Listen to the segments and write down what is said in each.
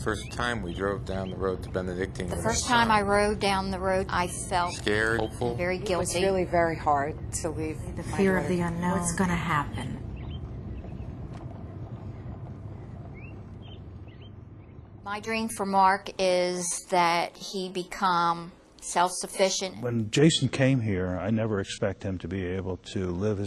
First time we drove down the road to Benedictine. The first time I rode down the road, I felt scared, hopeful, very guilty. It was really very hard to leave. The fear of the unknown. What's going to happen? My dream for Mark is that he become self-sufficient. When Jason came here, I never expect him to be able to live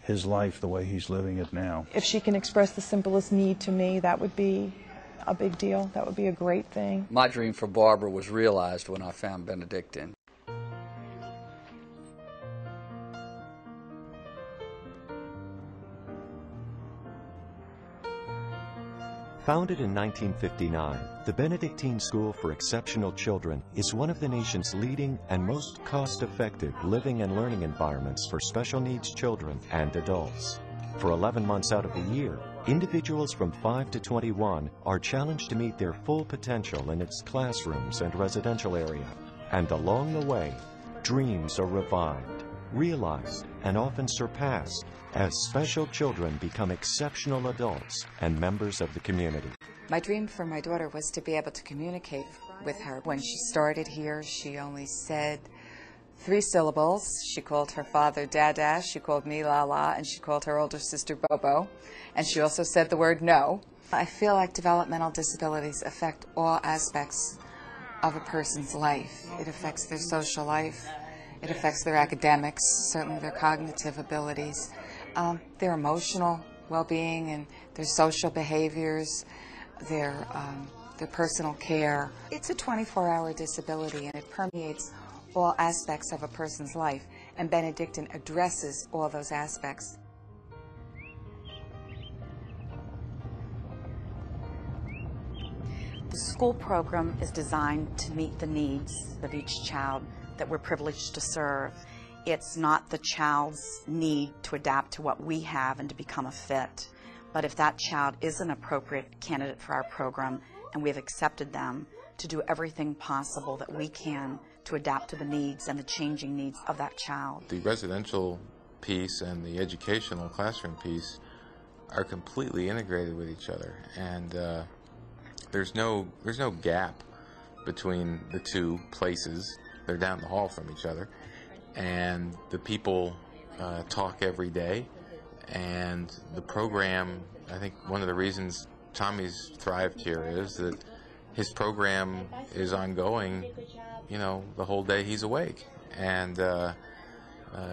his life the way he's living it now. If she can express the simplest need to me, that would be a big deal. That would be a great thing. My dream for Barbara was realized when I found Benedictine. Founded in 1959, the Benedictine School for Exceptional Children is one of the nation's leading and most cost-effective living and learning environments for special needs children and adults. For 11 months out of the year, individuals from 5 to 21 are challenged to meet their full potential in its classrooms and residential area. And along the way, dreams are revived, realized, and often surpassed as special children become exceptional adults and members of the community. My dream for my daughter was to be able to communicate with her. When she started here, she only said 3 syllables. She called her father Dada, she called me Lala, and she called her older sister Bobo. And she also said the word no. I feel like developmental disabilities affect all aspects of a person's life. It affects their social life. It affects their academics, certainly their cognitive abilities, their emotional well-being and their social behaviors, their personal care. It's a 24-hour disability, and it permeates all aspects of a person's life, and Benedictine addresses all those aspects. The school program is designed to meet the needs of each child that we're privileged to serve. It's not the child's need to adapt to what we have and to become a fit, but if that child is an appropriate candidate for our program and we've accepted them, to do everything possible that we can to adapt to the needs and the changing needs of that child. The residential piece and the educational classroom piece are completely integrated with each other, and there's no gap between the two places. They're down the hall from each other, and the people talk every day, and the program, I think one of the reasons Tommy's thrived here is that his program is ongoing, you know, the whole day he's awake, and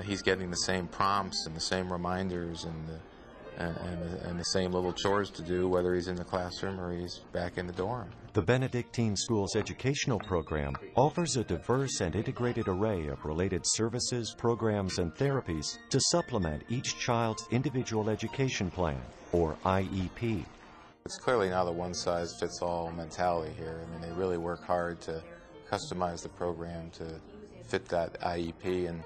he's getting the same prompts and the same reminders and the same little chores to do, whether he's in the classroom or he's back in the dorm. The Benedictine School's educational program offers a diverse and integrated array of related services, programs, and therapies to supplement each child's individual education plan, or IEP. It's clearly not a one-size-fits-all mentality here. I mean, they really work hard to customize the program to fit that IEP and,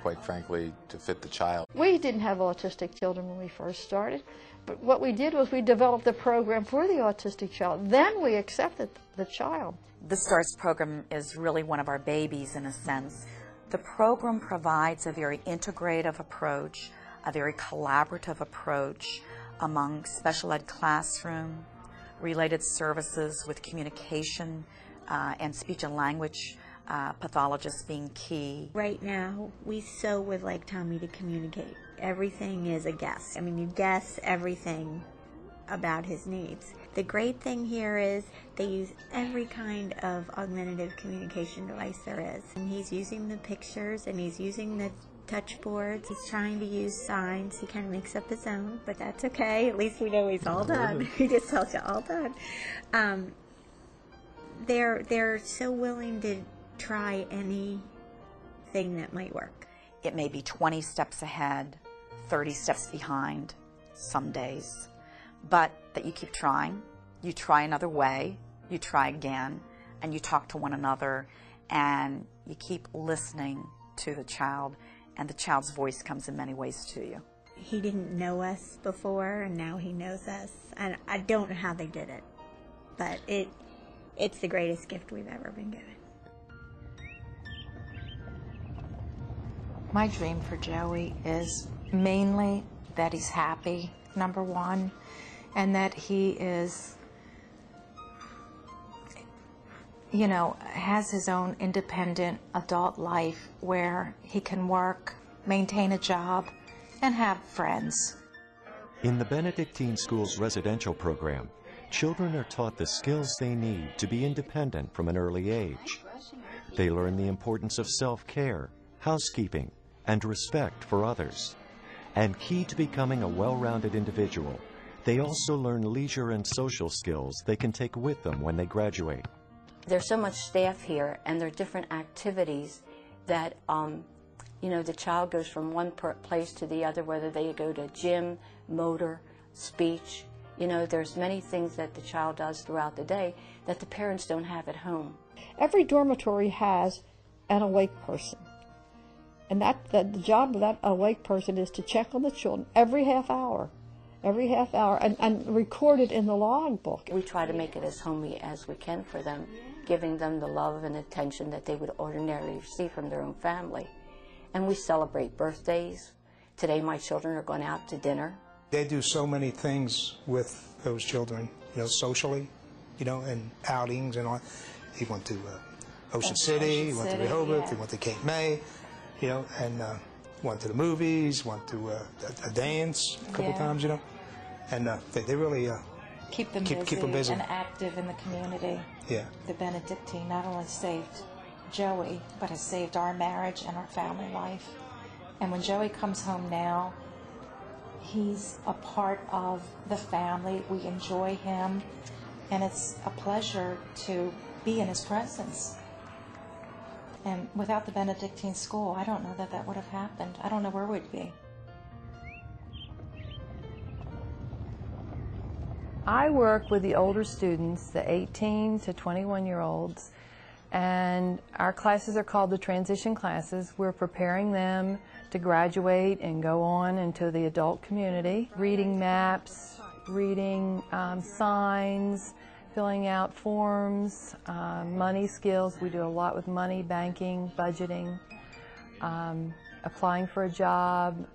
quite frankly, to fit the child. We didn't have autistic children when we first started, but what we did was we developed the program for the autistic child. Then we accepted the child. The STARS program is really one of our babies in a sense. The program provides a very integrative approach, a very collaborative approach among special ed classroom, related services with communication and speech and language pathologists being key. Right now, we so would like Tommy to communicate. Everything is a guess. I mean, you guess everything about his needs. The great thing here is they use every kind of augmentative communication device there is. And he's using the pictures and he's using the touch boards. He's trying to use signs. He kind of makes up his own, but that's okay. At least we know he's all done. He just tells you all done. They're so willing to try anything that might work. It may be 20 steps ahead, 30 steps behind some days, but that you keep trying. You try another way, you try again, and you talk to one another, and you keep listening to the child, and the child's voice comes in many ways to you. He didn't know us before, and now he knows us. And I don't know how they did it, but it's the greatest gift we've ever been given. My dream for Joey is mainly that he's happy, number one, and that he is you know, has his own independent adult life where he can work, maintain a job, and have friends. In the Benedictine School's residential program, children are taught the skills they need to be independent from an early age. They learn the importance of self-care, housekeeping, and respect for others. And key to becoming a well-rounded individual, they also learn leisure and social skills they can take with them when they graduate. There's so much staff here, and there are different activities that, you know, the child goes from one place to the other, whether they go to gym, motor, speech. You know, there's many things that the child does throughout the day that the parents don't have at home. Every dormitory has an awake person. And the job of that awake person is to check on the children every half hour, and record it in the logbook. We try to make it as homey as we can for them, giving them the love and attention that they would ordinarily receive from their own family. And we celebrate birthdays. Today my children are going out to dinner. They do so many things with those children, you know, socially, you know, and outings and all. He went to Ocean City, he went to Rehoboth, he went to Cape May, you know, and went to the movies, went to a dance a couple times, you know. And they really Keep them busy and active in the community. Yeah. The Benedictine not only saved Joey, but has saved our marriage and our family life. And when Joey comes home now, he's a part of the family. We enjoy him, and it's a pleasure to be in his presence. And without the Benedictine School, I don't know that that would have happened. I don't know where we'd be. I work with the older students, the 18 to 21-year-olds, and our classes are called the transition classes. We're preparing them to graduate and go on into the adult community, reading maps, reading signs, filling out forms, money skills. We do a lot with money, banking, budgeting, applying for a job,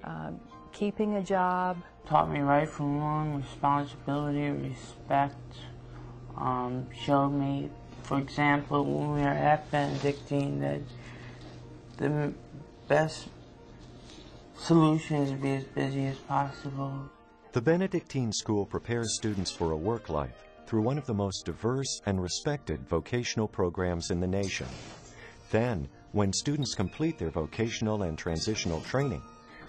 keeping a job. Taught me right from wrong, responsibility, respect, showed me, for example, when we were at Benedictine, that the best solution is to be as busy as possible. The Benedictine School prepares students for a work life through one of the most diverse and respected vocational programs in the nation. Then, when students complete their vocational and transitional training,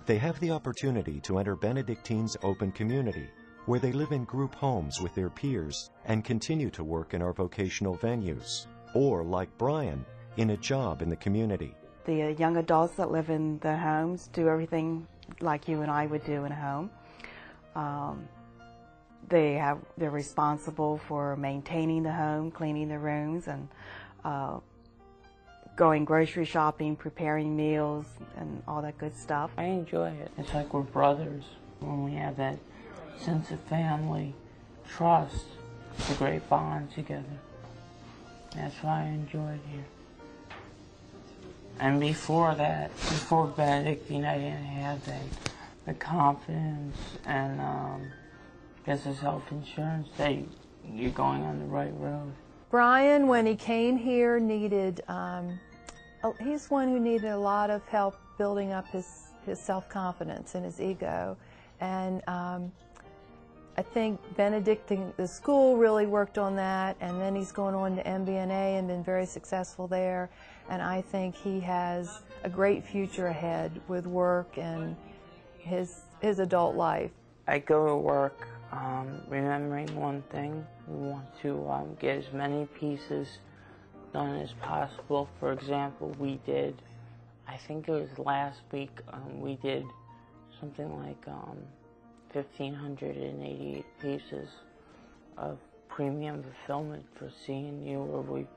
they have the opportunity to enter Benedictine's open community, where they live in group homes with their peers and continue to work in our vocational venues, or, like Brian, in a job in the community. The young adults that live in the homes do everything like you and I would do in a home. They're responsible for maintaining the home, cleaning the rooms, and going grocery shopping, preparing meals, and all that good stuff. I enjoy it. It's like we're brothers when we have that sense of family, trust, a great bond together. That's why I enjoy it here. And before that, before Benedictine, I didn't have that, the confidence and just the self-insurance that you're going on the right road. Brian, when he came here, needed, he's one who needed a lot of help building up his self-confidence and his ego. And I think Benedictine, the school really worked on that, and then he's gone on to MBNA and been very successful there. And I think he has a great future ahead with work and his adult life. I go to work remembering one thing. We want to get as many pieces done as possible. For example, we did, I think it was last week, we did something like 1,588 pieces of premium fulfillment for C&U, where we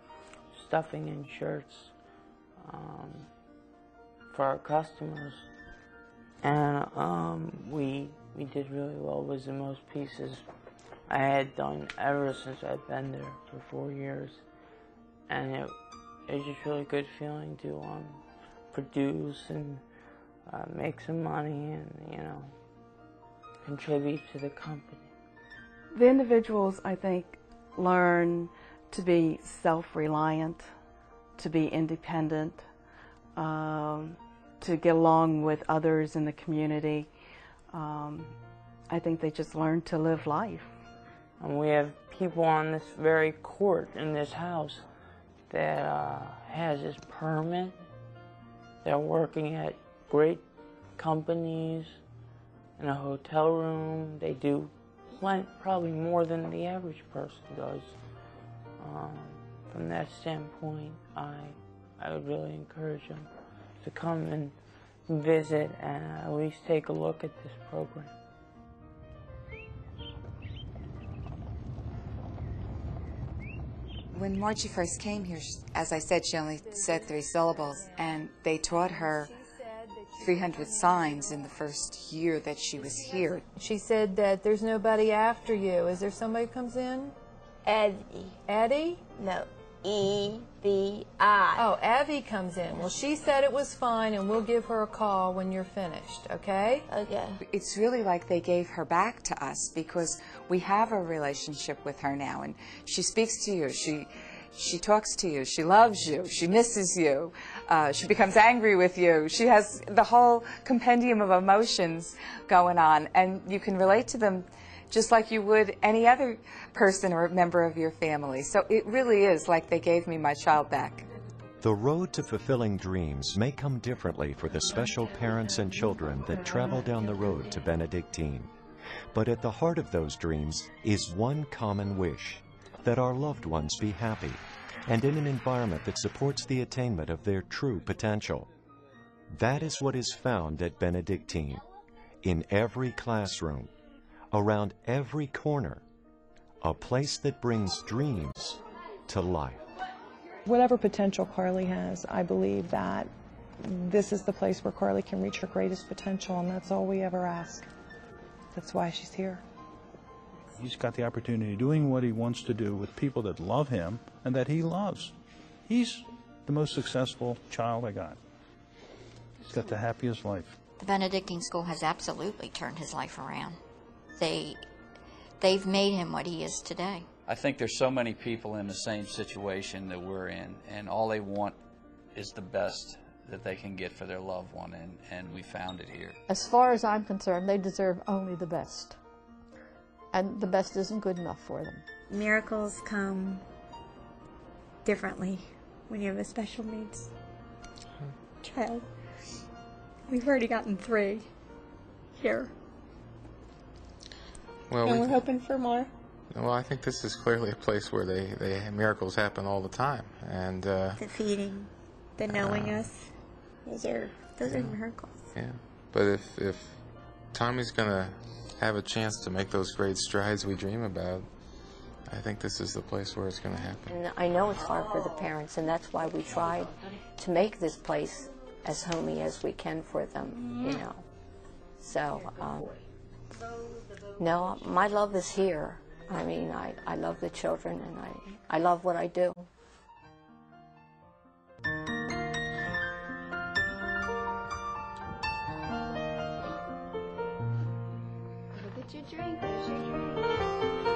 stuffing in shirts for our customers. And we did really well. It was the most pieces I had done ever since I've been there for 4 years. And it was just really good feeling to produce and make some money and, you know, contribute to the company. The individuals, I think, learn to be self-reliant, to be independent, to get along with others in the community. I think they just learn to live life. And we have people on this very court in this house that has his permit. They're working at great companies, in a hotel room. They do probably more than the average person does. From that standpoint, I would really encourage them to come and visit and at least take a look at this program. When Margie first came here, as I said, she only said 3 syllables, and they taught her 300 signs in the first year that she was here. She said that there's nobody after you. Is there somebody who comes in? Eddie. Eddie? No. E-V-I. Oh, Evie comes in. Well, she said it was fine, and we'll give her a call when you're finished, okay? Okay. It's really like they gave her back to us because we have a relationship with her now, and she speaks to you, she talks to you, she loves you, she misses you, she becomes angry with you. She has the whole compendium of emotions going on, and you can relate to them just like you would any other person or member of your family. So it really is like they gave me my child back. The road to fulfilling dreams may come differently for the special parents and children that travel down the road to Benedictine. But at the heart of those dreams is one common wish, that our loved ones be happy and in an environment that supports the attainment of their true potential. That is what is found at Benedictine, in every classroom, around every corner, a place that brings dreams to life. Whatever potential Carly has, I believe that this is the place where Carly can reach her greatest potential, and that's all we ever ask. That's why she's here. He's got the opportunity of doing what he wants to do with people that love him and that he loves. He's the most successful child I got. He's got the happiest life. The Benedictine School has absolutely turned his life around. They've made him what he is today. I think there's so many people in the same situation that we're in, and all they want is the best that they can get for their loved one, and we found it here. As far as I'm concerned, they deserve only the best. And the best isn't good enough for them. Miracles come differently when you have a special needs child. We've already gotten 3 here. Well, and we're hoping for more. Well, I think this is clearly a place where miracles happen all the time, and the feeding, the knowing us, those are miracles. Yeah, but if Tommy's gonna have a chance to make those great strides we dream about, I think this is the place where it's going to happen. And I know it's hard for the parents, and that's why we tried to make this place as homey as we can for them, you know. So, no, my love is here. I mean, I love the children, and I love what I do. Get your drink.